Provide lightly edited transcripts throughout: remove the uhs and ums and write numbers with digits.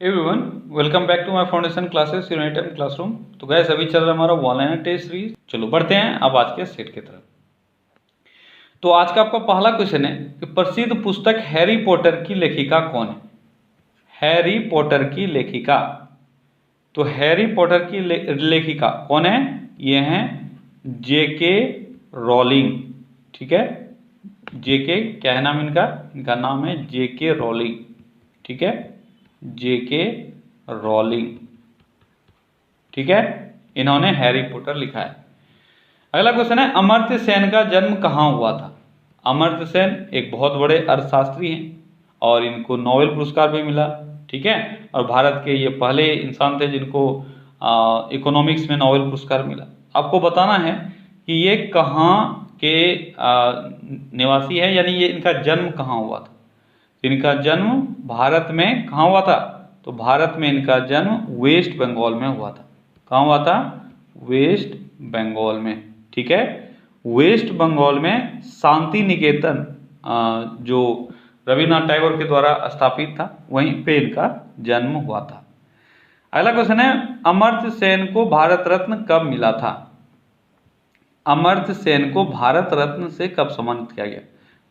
Everyone, welcome back to my foundation classes united classroom. तो guys अभी चल रहा है हमारा ऑनलाइन टेस्ट सीरीज। चलो बढ़ते हैं अब आज के सेट की तरफ। तो आज का आपका पहला क्वेश्चन है कि प्रसिद्ध पुस्तक हैरी पॉटर की लेखिका कौन है। हैरी पॉटर की लेखिका, तो हैरी पॉटर की लेखिका कौन है? ये हैं जेके रॉलिंग। ठीक है, जेके क्या है नाम इनका? इनका नाम है जेके रॉलिंग। ठीक है, जेके रॉलिंग। ठीक है, इन्होंने हैरी पॉटर लिखा है। अगला क्वेश्चन है अमर्त्य सेन का जन्म कहाँ हुआ था। अमर्त्य सेन एक बहुत बड़े अर्थशास्त्री हैं और इनको नोबेल पुरस्कार भी मिला। ठीक है, और भारत के ये पहले इंसान थे जिनको इकोनॉमिक्स में नोबेल पुरस्कार मिला। आपको बताना है कि ये कहाँ के निवासी है, यानी ये इनका जन्म कहाँ हुआ था। इनका जन्म भारत में कहाँ हुआ था? तो भारत में इनका जन्म वेस्ट बंगाल में हुआ था। कहाँ हुआ था? वेस्ट बंगाल में। ठीक है, वेस्ट बंगाल में शांति निकेतन जो रविन्द्रनाथ टैगोर के द्वारा स्थापित था, वहीं पे इनका जन्म हुआ था। अगला क्वेश्चन है अमर्त्य सेन को भारत रत्न कब मिला था। अमर्त्य सेन को भारत रत्न से कब सम्मानित किया गया?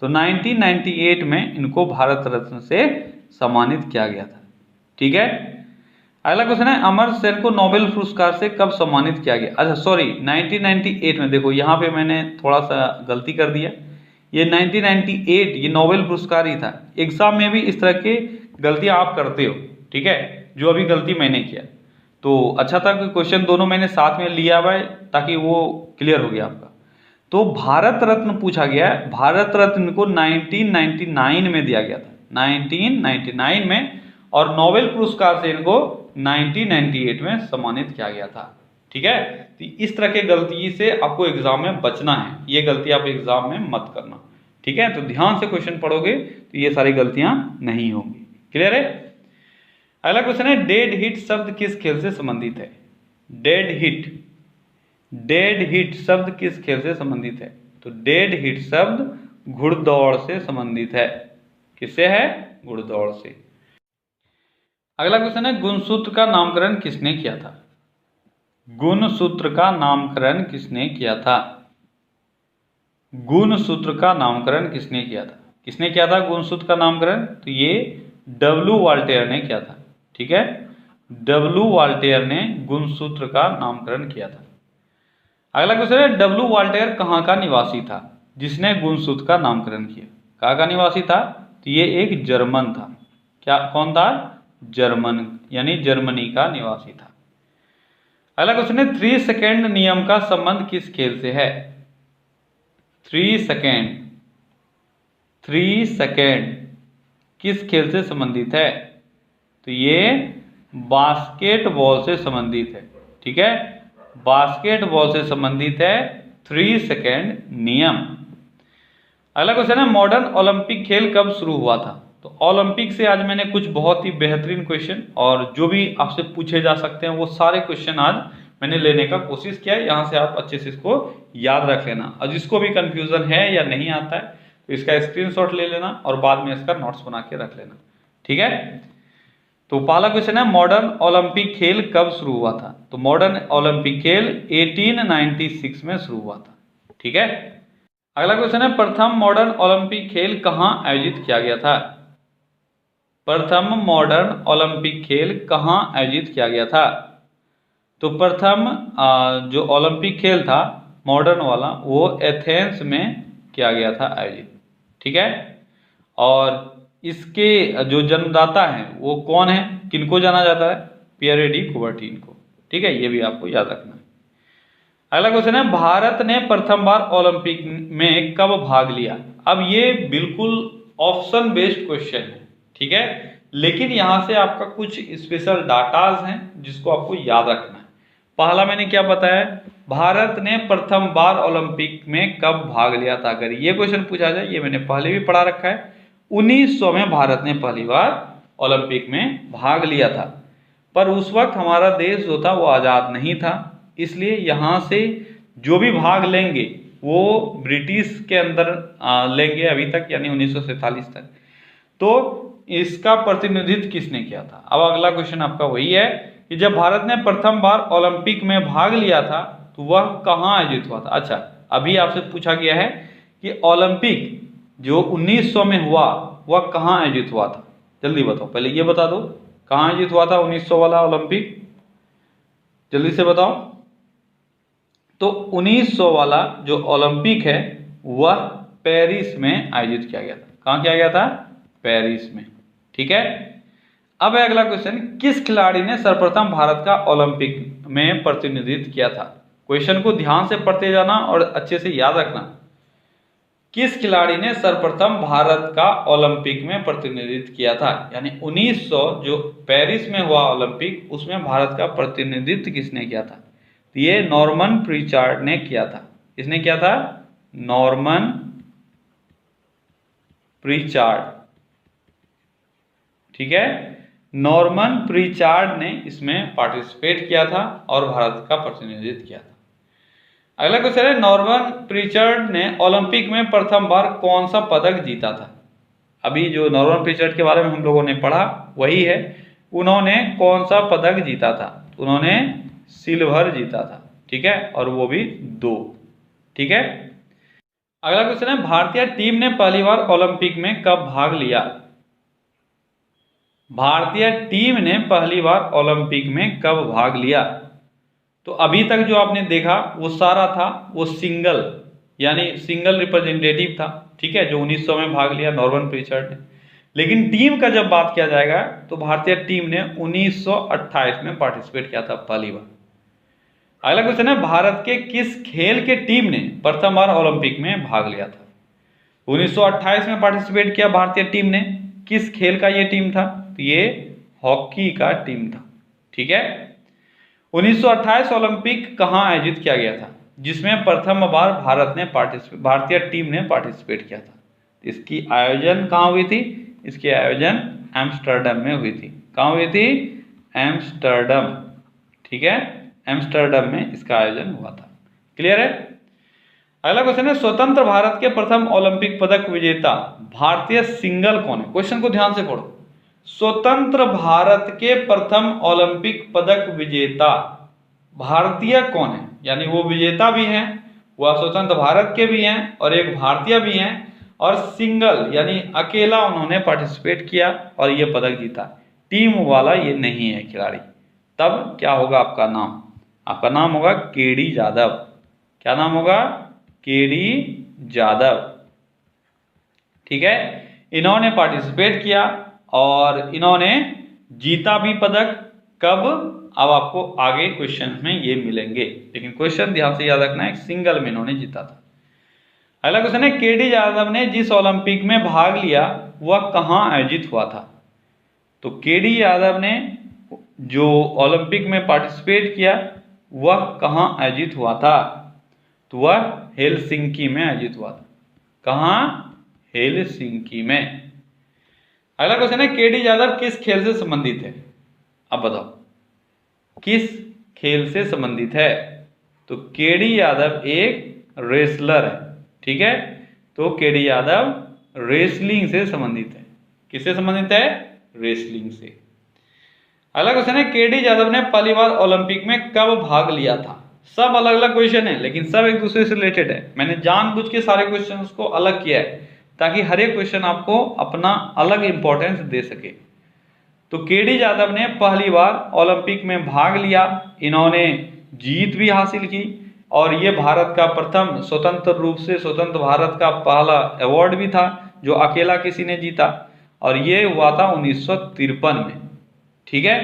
तो 1998 में इनको भारत रत्न से सम्मानित किया गया था। ठीक है, अगला क्वेश्चन है अमर्त्य सेन को नोबेल पुरस्कार से कब सम्मानित किया गया? अच्छा सॉरी, 1998 में। देखो यहाँ पे मैंने थोड़ा सा गलती कर दिया। ये 1998 ये नोबेल पुरस्कार ही था। एग्जाम में भी इस तरह की गलतियां आप करते हो। ठीक है, जो अभी गलती मैंने किया, तो अच्छा था कि क्वेश्चन दोनों मैंने साथ में लिया हुआ है ताकि वो क्लियर हो गया आपका। तो भारत रत्न पूछा गया है, भारत रत्न को 1999 में दिया गया था, 1999 में, और नोबेल पुरस्कार से इनको 1998 में सम्मानित किया गया था। ठीक है, तो इस तरह के गलती से आपको एग्जाम में बचना है, ये गलती आप एग्जाम में मत करना। ठीक है, तो ध्यान से क्वेश्चन पढ़ोगे तो ये सारी गलतियां नहीं होंगी। क्लियर है? अगला क्वेश्चन है डेड हिट शब्द किस खेल से संबंधित है। डेड हिट, डेड हिट शब्द किस खेल से संबंधित है? तो डेड हिट शब्द घुड़दौड़ से संबंधित है। किससे है? घुड़दौड़ से। अगला क्वेश्चन है गुणसूत्र का नामकरण किसने किया था। गुणसूत्र का नामकरण किसने किया था? गुणसूत्र का नामकरण किसने किया था? किसने किया था गुणसूत्र का नामकरण? तो ये डब्ल्यू वाल्टेयर ने किया था। ठीक है, डब्ल्यू वाल्टेयर ने गुणसूत्र का नामकरण किया था। अगला क्वेश्चन है डब्ल्यू वाल्टेयर कहाँ का निवासी था जिसने गुणसूत्र का नामकरण किया? कहाँ का निवासी था? तो ये एक जर्मन था। क्या, कौन था? जर्मन, यानी जर्मनी का निवासी था। अगला क्वेश्चन है 3 सेकेंड नियम का संबंध किस खेल से है। 3 सेकेंड, 3 सेकेंड किस खेल से संबंधित है? तो ये बास्केटबॉल से संबंधित है। ठीक है, बास्केटबॉल से संबंधित है 3 सेकेंड नियम। अगला क्वेश्चन है मॉडर्न ओलंपिक खेल कब शुरू हुआ था। तो ओलंपिक से आज मैंने कुछ बहुत ही बेहतरीन क्वेश्चन और जो भी आपसे पूछे जा सकते हैं वो सारे क्वेश्चन आज मैंने लेने का कोशिश किया है। यहाँ से आप अच्छे से इसको याद रख लेना, और जिसको भी कंफ्यूजन है या नहीं आता है तो इसका स्क्रीनशॉट ले लेना और बाद में इसका नोट्स बना के रख लेना। ठीक है, तो पहला क्वेश्चन है मॉडर्न ओलंपिक खेल कब शुरू हुआ था। तो मॉडर्न ओलंपिक खेल 1896 में शुरू हुआ था। ठीक है, अगला क्वेश्चन है प्रथम मॉडर्न ओलंपिक खेल कहाँ आयोजित किया गया था। प्रथम मॉडर्न ओलंपिक खेल कहाँ आयोजित किया गया था? तो प्रथम जो ओलंपिक खेल था मॉडर्न वाला वो एथेंस में किया गया था आयोजित। ठीक है, और इसके जो जन्मदाता हैं वो कौन है, किनको जाना जाता है? पियरे डी कुबर्टिन को। ठीक है, ये भी आपको याद रखना है। अगला क्वेश्चन है भारत ने प्रथम बार ओलंपिक में कब भाग लिया। अब ये बिल्कुल ऑप्शन बेस्ड क्वेश्चन है। ठीक है, लेकिन यहां से आपका कुछ स्पेशल डाटाज हैं जिसको आपको याद रखना है। पहला मैंने क्या बताया, भारत ने प्रथम बार ओलंपिक में कब भाग लिया था। अगर ये क्वेश्चन पूछा जाए, ये मैंने पहले भी पढ़ा रखा है, 1900 में भारत ने पहली बार ओलंपिक में भाग लिया था। पर उस वक्त हमारा देश जो था वो आज़ाद नहीं था, इसलिए यहाँ से जो भी भाग लेंगे वो ब्रिटिश के अंदर लेंगे अभी तक, यानी 1947 तक। तो इसका प्रतिनिधित्व किसने किया था। अब अगला क्वेश्चन आपका वही है कि जब भारत ने प्रथम बार ओलंपिक में भाग लिया था तो वह कहाँ आयोजित हुआ था। अच्छा, अभी आपसे पूछा गया है कि ओलंपिक जो 1900 में हुआ वह कहाँ आयोजित हुआ था। जल्दी बताओ, पहले ये बता दो कहाँ आयोजित हुआ था 1900 वाला ओलंपिक, जल्दी से बताओ। तो 1900 वाला जो ओलंपिक है वह पेरिस में आयोजित किया गया था। कहाँ किया गया था? पेरिस में। ठीक है, अब है अगला क्वेश्चन, किस खिलाड़ी ने सर्वप्रथम भारत का ओलंपिक में प्रतिनिधित्व किया था। क्वेश्चन को ध्यान से पढ़ते जाना और अच्छे से याद रखना। किस खिलाड़ी ने सर्वप्रथम भारत का ओलंपिक में प्रतिनिधित्व किया था, यानी 1900 जो पेरिस में हुआ ओलंपिक उसमें भारत का प्रतिनिधित्व किसने किया था। तो ये नॉर्मन प्रीचार्ड ने किया था। किसने किया था? नॉर्मन प्रीचार्ड। ठीक है, नॉर्मन प्रीचार्ड ने इसमें पार्टिसिपेट किया था और भारत का प्रतिनिधित्व किया था। अगला क्वेश्चन है, नॉर्मन प्रीचार्ड ने ओलंपिक में प्रथम बार कौन सा पदक जीता था। अभी जो नॉर्मन प्रीचार्ड के बारे में हम लोगों ने पढ़ा वही है। उन्होंने कौन सा पदक जीता था? उन्होंने सिल्वर जीता था। ठीक है, और वो भी 2। ठीक है, अगला क्वेश्चन है, भारतीय टीम ने पहली बार ओलंपिक में कब भाग लिया। भारतीय टीम ने पहली बार ओलंपिक में कब भाग लिया। तो अभी तक जो आपने देखा वो सारा था वो सिंगल, यानी सिंगल रिप्रेजेंटेटिव था। ठीक है, जो 1900 में भाग लिया नॉर्मन प्रीचार्ड ने। लेकिन टीम का जब बात किया जाएगा तो भारतीय टीम ने 1928 में पार्टिसिपेट किया था पहली बार। अगला क्वेश्चन है, भारत के किस खेल के टीम ने प्रथम बार ओलंपिक में भाग लिया था। 1928 में पार्टिसिपेट किया भारतीय टीम ने। किस खेल का ये टीम था? तो ये हॉकी का टीम था। ठीक है, 1928 ओलंपिक कहाँ आयोजित किया गया था, जिसमें प्रथम बार भारतीय टीम ने पार्टिसिपेट किया था। इसकी आयोजन कहाँ हुई थी? इसकी आयोजन एम्स्टर्डम में हुई थी। कहाँ हुई थी? एम्स्टर्डम। ठीक है, एम्स्टर्डम में इसका आयोजन हुआ था। क्लियर है। अगला क्वेश्चन है, स्वतंत्र भारत के प्रथम ओलंपिक पदक विजेता भारतीय सिंगल कौन है। क्वेश्चन को ध्यान से पढ़ो। स्वतंत्र भारत के प्रथम ओलंपिक पदक विजेता भारतीय कौन है, यानी वो विजेता भी हैं, वह स्वतंत्र भारत के भी हैं और एक भारतीय भी हैं, और सिंगल यानी अकेला उन्होंने पार्टिसिपेट किया और ये पदक जीता। टीम वाला ये नहीं है खिलाड़ी। तब क्या होगा आपका नाम? आपका नाम होगा केडी जादव। क्या नाम होगा? केडी जादव। ठीक है, इन्होंने पार्टिसिपेट किया और इन्होंने जीता भी पदक। कब? अब आपको आगे क्वेश्चन में ये मिलेंगे, लेकिन क्वेश्चन ध्यान से याद रखना है, सिंगल में इन्होंने जीता था। अगला क्वेश्चन है, केडी यादव ने जिस ओलंपिक में भाग लिया वह कहाँ आयोजित हुआ था। तो केडी यादव ने जो ओलंपिक में पार्टिसिपेट किया वह कहाँ आयोजित हुआ था। तो वह हेलसिंकी में आयोजित हुआ था। कहाँ? हेलसिंकी में। अगला क्वेश्चन है, केडी यादव किस खेल से संबंधित है। अब बताओ किस खेल से संबंधित है। तो केडी यादव एक रेसलर है। ठीक है, तो केडी यादव रेसलिंग से संबंधित है। किससे संबंधित है? रेसलिंग से। अगला क्वेश्चन है, केडी यादव ने पहली बार ओलंपिक में कब भाग लिया था। सब अलग अलग क्वेश्चन है लेकिन सब एक दूसरे से रिलेटेड है। मैंने जानबूझ के सारे क्वेश्चंस को अलग किया है ताकि हर एक क्वेश्चन आपको अपना अलग इंपॉर्टेंस दे सके। तो केडी यादव ने पहली बार ओलंपिक में भाग लिया, इन्होंने जीत भी हासिल की और ये भारत का प्रथम स्वतंत्र रूप से स्वतंत्र भारत का पहला अवार्ड भी था जो अकेला किसी ने जीता, और ये हुआ था 1953 में। ठीक है,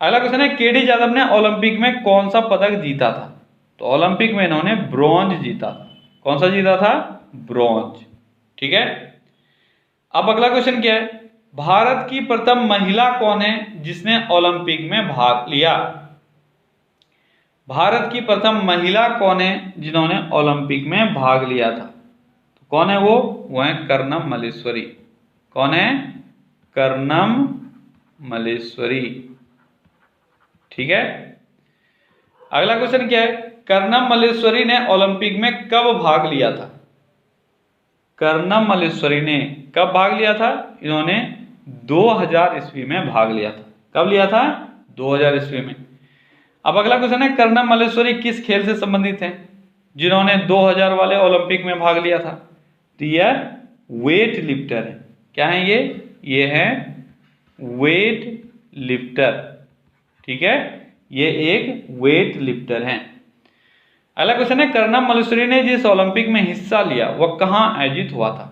अगला क्वेश्चन है, केडी यादव ने ओलंपिक में कौन सा पदक जीता था। तो ओलंपिक में इन्होंने ब्रॉन्ज जीता था। कौन सा जीता था? ब्रॉन्ज। ठीक है, अब अगला क्वेश्चन क्या है, भारत की प्रथम महिला कौन है जिसने ओलंपिक में भाग लिया। भारत की प्रथम महिला कौन है जिन्होंने ओलंपिक में भाग लिया था। तो कौन है वो है कर्णम मल्लेश्वरी। कौन है? कर्णम मल्लेश्वरी। ठीक है, अगला क्वेश्चन क्या है, कर्णम मल्लेश्वरी ने ओलंपिक में कब भाग लिया था। कर्णम मल्लेश्वरी ने कब भाग लिया था? इन्होंने 2000 ईस्वी में भाग लिया था। कब लिया था? 2000 ईस्वी में। अब अगला क्वेश्चन है, कर्णम मल्लेश्वरी किस खेल से संबंधित हैं जिन्होंने 2000 वाले ओलंपिक में भाग लिया था? तो यह वेट लिफ्टर है। क्या है ये है वेट लिफ्टर। ठीक है, ये एक वेट लिफ्टर है। अगला क्वेश्चन है, कर्णम मल्लेश्वरी ने जिस ओलंपिक में हिस्सा लिया वह कहाँ आयोजित हुआ था?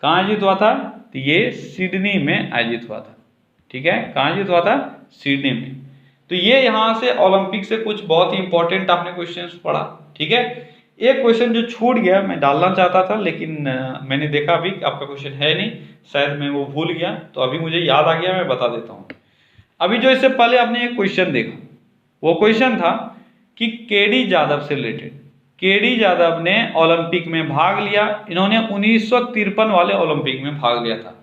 कहाँ आयोजित हुआ था? तो ये सिडनी में आयोजित हुआ था। ठीक है, कहाँ आयोजित हुआ था? सिडनी में। तो ये यहाँ से ओलंपिक से कुछ बहुत ही इंपॉर्टेंट आपने क्वेश्चंस पढ़ा। ठीक है, एक क्वेश्चन जो छूट गया मैं डालना चाहता था, लेकिन मैंने देखा अभी आपका क्वेश्चन है नहीं, शायद मैं वो भूल गया, तो अभी मुझे याद आ गया, मैं बता देता हूँ। अभी जो इससे पहले आपने एक क्वेश्चन देखा, वो क्वेश्चन था कि केडी यादव से रिलेटेड। केडी यादव ने ओलंपिक में भाग लिया, इन्होंने 1953 वाले ओलंपिक में भाग लिया था,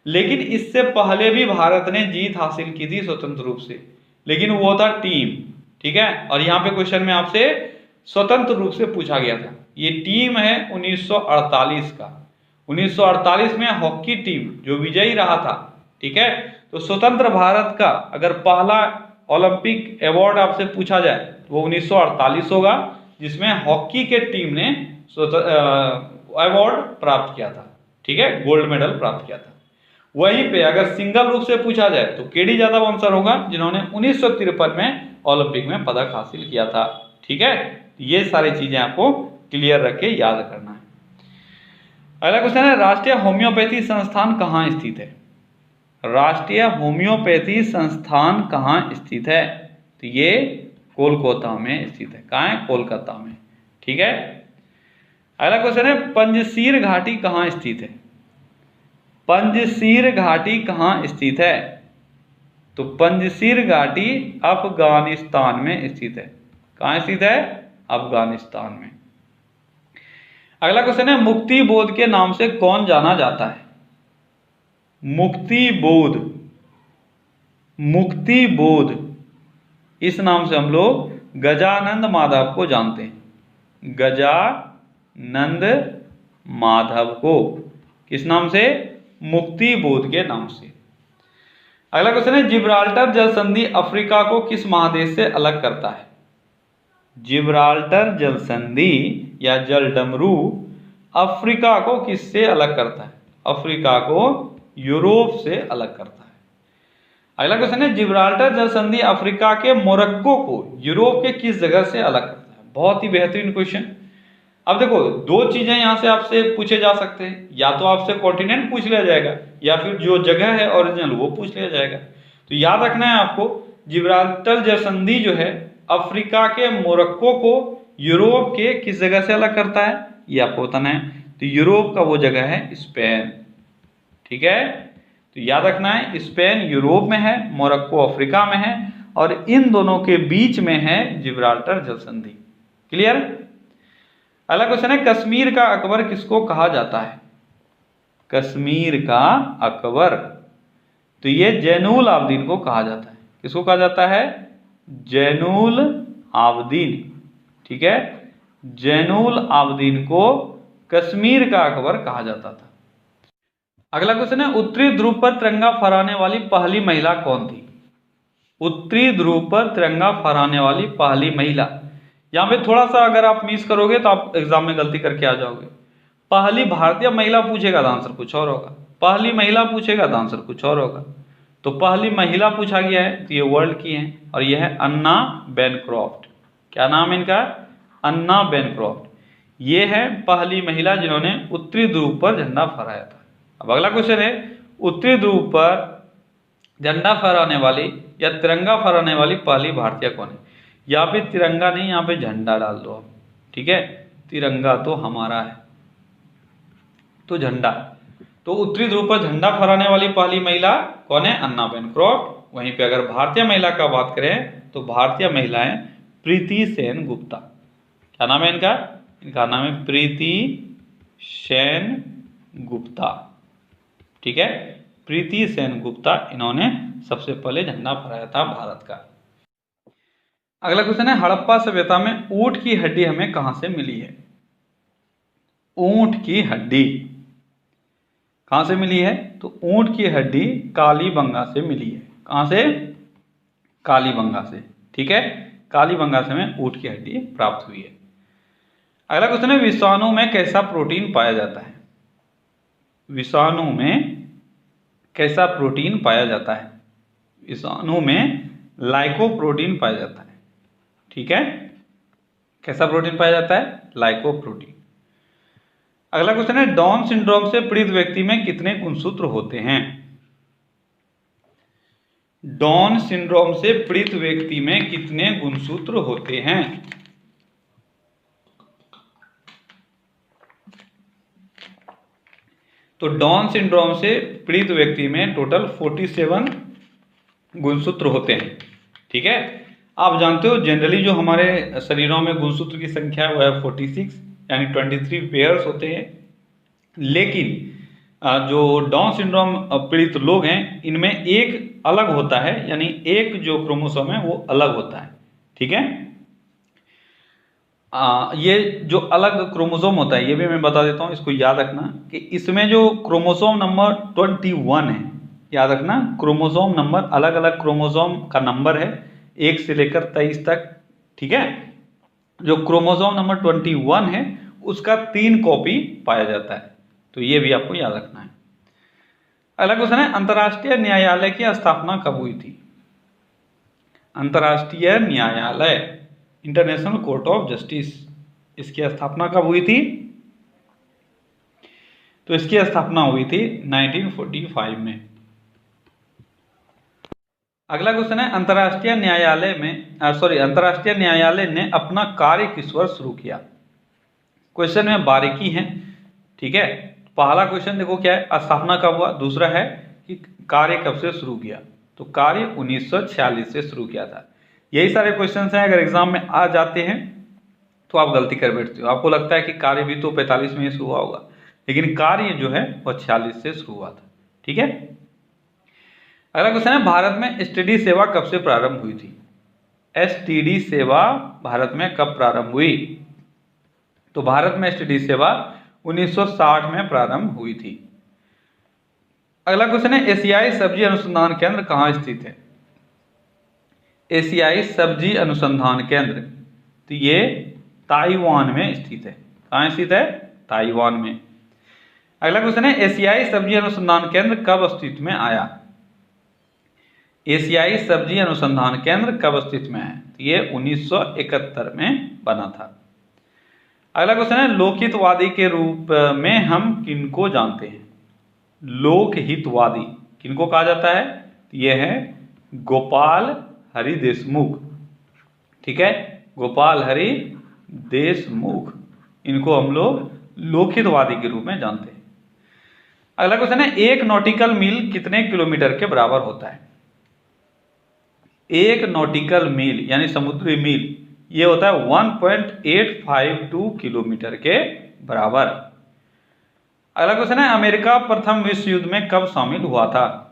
लेकिन इससे पहले भी भारत ने जीत हासिल की थी स्वतंत्र रूप से, लेकिन वो था टीम। ठीक है, और यहाँ पे क्वेश्चन में आपसे स्वतंत्र रूप से पूछा गया था। ये टीम है 1948 का। 1948 में हॉकी टीम जो विजयी रहा था। ठीक है, तो स्वतंत्र भारत का अगर पहला ओलंपिक अवार्ड आपसे पूछा जाए वो 1948 होगा, जिसमें हॉकी के टीम ने अवार्ड प्राप्त किया था। ठीक है, गोल्ड मेडल प्राप्त किया था। वहीं पे अगर सिंगल रूप से पूछा जाए तो केडी यादव आंसर होगा, जिन्होंने 1953 में ओलंपिक में पदक हासिल किया था। ठीक है, ये सारी चीजें आपको क्लियर रख के याद करना है। अगला क्वेश्चन है, राष्ट्रीय होम्योपैथी संस्थान कहाँ स्थित है? राष्ट्रीय होम्योपैथी संस्थान कहाँ स्थित है? तो ये कोलकाता में स्थित है। कहाँ है? कोलकाता में। ठीक है, अगला क्वेश्चन है, पंजशीर घाटी कहाँ स्थित है? पंजशीर घाटी कहाँ स्थित है? तो पंजशीर घाटी अफगानिस्तान में स्थित है। कहाँ स्थित है? अफगानिस्तान में। अगला क्वेश्चन है, मुक्ति बोध के नाम से कौन जाना जाता है? मुक्ति बोध, मुक्ति बोध, इस नाम से हम लोग गजानंद माधव को जानते हैं। गजानंद माधव को किस नाम से? मुक्ति बोध के नाम से। अगला क्वेश्चन है, जिब्राल्टर जल संधि अफ्रीका को किस महादेश से अलग करता है? जिब्राल्टर जल संधि या जल डमरू अफ्रीका को किससे अलग करता है? अफ्रीका को यूरोप से अलग करता है। अगला क्वेश्चन है, जिब्राल्टर जल संधि अफ्रीका के मोरक्को को यूरोप के किस जगह से अलग करता है? बहुत ही बेहतरीन क्वेश्चन। अब देखो, दो चीजें यहां से आपसे पूछे जा सकते हैं, या तो आपसे कॉन्टिनेंट पूछ लिया जाएगा या फिर जो जगह है ओरिजिनल वो पूछ लिया जाएगा। तो याद रखना है आपको, जिब्राल्टर जल संधि जो है अफ्रीका के मोरक्को को यूरोप के किस जगह से अलग करता है, ये आपको बताना है। तो यूरोप का वो जगह है स्पेन। ठीक है, तो याद रखना है, स्पेन यूरोप में है, मोरक्को अफ्रीका में है, और इन दोनों के बीच में है जिब्राल्टर जल संधि। क्लियर? अगला क्वेश्चन है, कश्मीर का अकबर किसको कहा जाता है? कश्मीर का अकबर, तो ये जैनुल आबदीन को कहा जाता है। किसको कहा जाता है? जैनुल आबदीन। ठीक है, जैनुल आबदीन को कश्मीर का अकबर कहा जाता था। अगला क्वेश्चन है, उत्तरी ध्रुव पर तिरंगा फहराने वाली पहली महिला कौन थी? उत्तरी ध्रुव पर तिरंगा फहराने वाली पहली महिला। यहाँ पे थोड़ा सा अगर आप मिस करोगे तो आप एग्जाम में गलती करके आ जाओगे। पहली भारतीय महिला पूछेगा तो आंसर कुछ और होगा, पहली महिला पूछेगा तो आंसर कुछ और होगा। तो पहली महिला पूछा गया है तो ये वर्ल्ड की है, और ये है अन्ना बैनक्रॉफ्ट। क्या नाम है इनका? अन्ना बैनक्रॉफ्ट। ये है पहली महिला जिन्होंने उत्तरी ध्रुव पर झंडा फहराया था। अब अगला क्वेश्चन है, उत्तरी ध्रुव पर झंडा फहराने वाली या तिरंगा फहराने वाली पहली भारतीय कौन है? यहाँ पे तिरंगा नहीं, यहाँ पे झंडा डाल दो आप। ठीक है, तिरंगा तो हमारा है, तो झंडा। तो उत्तरी ध्रुव पर झंडा फहराने वाली पहली महिला कौन है? अन्ना बैनक्रॉफ्ट। वहीं पे अगर भारतीय महिला का बात करें तो भारतीय महिला है प्रीति सेन गुप्ता। क्या नाम है इनका? इनका नाम है प्रीति सेन गुप्ता। ठीक है, प्रीति सेन गुप्ता, इन्होंने सबसे पहले झंडा फहराया था भारत का। अगला क्वेश्चन है, हड़प्पा सभ्यता में ऊंट की हड्डी हमें कहां से मिली है? ऊंट की हड्डी कहाँ से मिली है? तो ऊंट की हड्डी कालीबंगा से मिली है। कहाँ से? कालीबंगा से। ठीक है, कालीबंगा से हमें ऊंट की हड्डी प्राप्त हुई है। अगला क्वेश्चन है, विषाणु में कैसा प्रोटीन पाया जाता है? विषाणु में कैसा प्रोटीन पाया जाता है? विषाणु में लाइकोप्रोटीन पाया जाता है। ठीक है, कैसा प्रोटीन पाया जाता है? लाइकोप्रोटीन। अगला क्वेश्चन है, डाउन सिंड्रोम से पीड़ित व्यक्ति में कितने गुणसूत्र होते हैं? डाउन सिंड्रोम से पीड़ित व्यक्ति में कितने गुणसूत्र होते हैं? तो डाउन सिंड्रोम से पीड़ित व्यक्ति में टोटल 47 गुणसूत्र होते हैं। ठीक है, आप जानते हो जनरली जो हमारे शरीरों में गुणसूत्र की संख्या है वो है 46, यानी 23 पेयर्स होते हैं। लेकिन जो डाउन सिंड्रोम पीड़ित लोग हैं इनमें एक अलग होता है, यानी एक जो क्रोमोसोम है वो अलग होता है। ठीक है, ये जो अलग क्रोमोसोम होता है ये भी मैं बता देता हूँ, इसको याद रखना कि इसमें जो क्रोमोसोम नंबर 21 है, याद रखना क्रोमोसोम नंबर, अलग अलग क्रोमोसोम का नंबर है 1 से लेकर 23 तक। ठीक है, जो क्रोमोसोम नंबर 21 है उसका 3 कॉपी पाया जाता है, तो ये भी आपको याद रखना है। अगला क्वेश्चन है, अंतर्राष्ट्रीय न्यायालय की स्थापना कब हुई थी? अंतर्राष्ट्रीय न्यायालय, इंटरनेशनल कोर्ट ऑफ जस्टिस, इसकी स्थापना कब हुई थी? तो इसकी स्थापना हुई थी 1945 में। अगला क्वेश्चन है, अंतर्राष्ट्रीय न्यायालय ने अपना कार्य किस वर्ष शुरू किया? क्वेश्चन में बारीकी है। ठीक है, पहला क्वेश्चन देखो क्या है, स्थापना कब हुआ, दूसरा है कि कार्य कब से शुरू किया। तो कार्य 1946 से शुरू किया था। यही सारे क्वेश्चन हैं, अगर एग्जाम में आ जाते हैं तो आप गलती कर बैठते हो। आपको लगता है कि कार्य भी तो 45 में ही शुरू हुआ होगा, लेकिन कार्य जो है वह 46 से शुरू हुआ था। ठीक है, अगला क्वेश्चन है, भारत में एसटीडी सेवा कब से प्रारंभ हुई थी? एसटीडी सेवा भारत में कब प्रारंभ हुई? तो भारत में एसटीडी सेवा 1960 में प्रारंभ हुई थी। अगला क्वेश्चन है, एशियाई सब्जी अनुसंधान केंद्र कहाँ स्थित है? एशियाई सब्जी अनुसंधान केंद्र, तो ये ताइवान में स्थित है। कहाँ स्थित है? ताइवान में। अगला क्वेश्चन है, एशियाई सब्जी अनुसंधान केंद्र कब अस्तित्व में आया? एशियाई सब्जी अनुसंधान केंद्र कब अस्तित्व में आया? तो ये 1971 में बना था। अगला क्वेश्चन है, लोकहितवादी के रूप में हम किनको जानते हैं? लोकहितवादी किनको कहा जाता है? तो ये है गोपाल हरि देशमुख। ठीक है, गोपाल हरि देशमुख, इनको हम लोग लोकहितवादी के रूप में जानते हैं। अगला क्वेश्चन है, एक नॉटिकल मील कितने किलोमीटर के बराबर होता है? एक नॉटिकल मील यानी समुद्री मील, ये होता है 1.852 किलोमीटर के बराबर। अगला क्वेश्चन है, अमेरिका प्रथम विश्व युद्ध में कब शामिल हुआ था?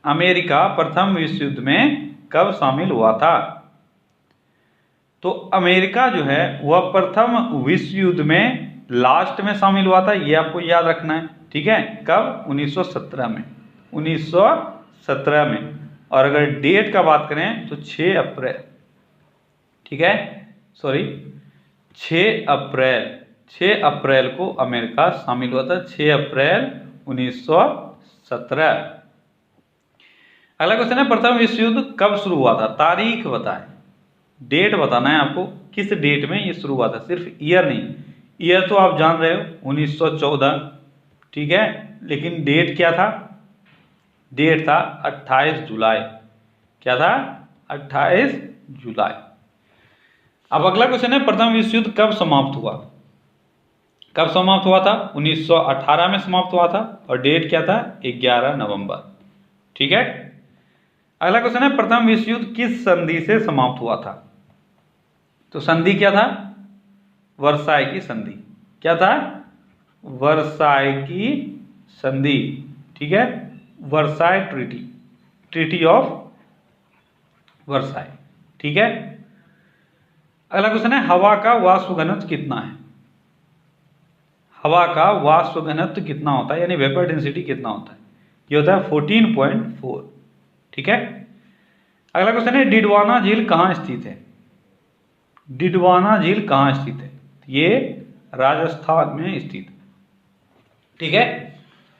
अमेरिका प्रथम विश्व युद्ध में कब शामिल हुआ था? तो अमेरिका जो है वह प्रथम विश्व युद्ध में लास्ट में शामिल हुआ था, ये आपको याद रखना है। ठीक है, कब? 1917 में। 1917 में। और अगर डेट का बात करें तो 6 अप्रैल, ठीक है, सॉरी 6 अप्रैल को अमेरिका शामिल हुआ था, 6 अप्रैल 1917। अगला क्वेश्चन है, प्रथम विश्व युद्ध कब शुरू हुआ था? तारीख बताएं, डेट बताना है आपको, किस डेट में ये शुरू हुआ था, सिर्फ ईयर नहीं। ईयर तो आप जान रहे हो 1914, ठीक है, लेकिन डेट क्या था? डेट था 28 जुलाई। क्या था? 28 जुलाई। अब अगला क्वेश्चन है, प्रथम विश्व युद्ध कब समाप्त हुआ? कब समाप्त हुआ था? 1918 में समाप्त हुआ था, और डेट क्या था? 11 नवंबर। ठीक है, अगला क्वेश्चन है, प्रथम विश्व युद्ध किस संधि से समाप्त हुआ था? तो संधि क्या था? वर्साई की संधि। क्या था? वर्साई की संधि। ठीक है, Versailles treaty, treaty of Versailles. ठीक है, अगला क्वेश्चन है, हवा का वाष्प घनत्व कितना है? हवा का वाष्प घनत्व कितना होता है, यानी वेपर डेंसिटी कितना होता है, ये होता है 14.4। ठीक है। अगला क्वेश्चन है डिडवाना झील कहाँ स्थित है। डिडवाना झील कहाँ स्थित है, ये राजस्थान में स्थित है। ठीक है।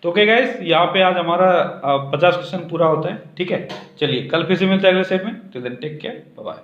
तो ओके गाइस, यहाँ पे आज हमारा 50 क्वेश्चन पूरा होता है। ठीक है, चलिए कल फिर से मिलते हैं अगले सेट में। Till then take care, bye bye.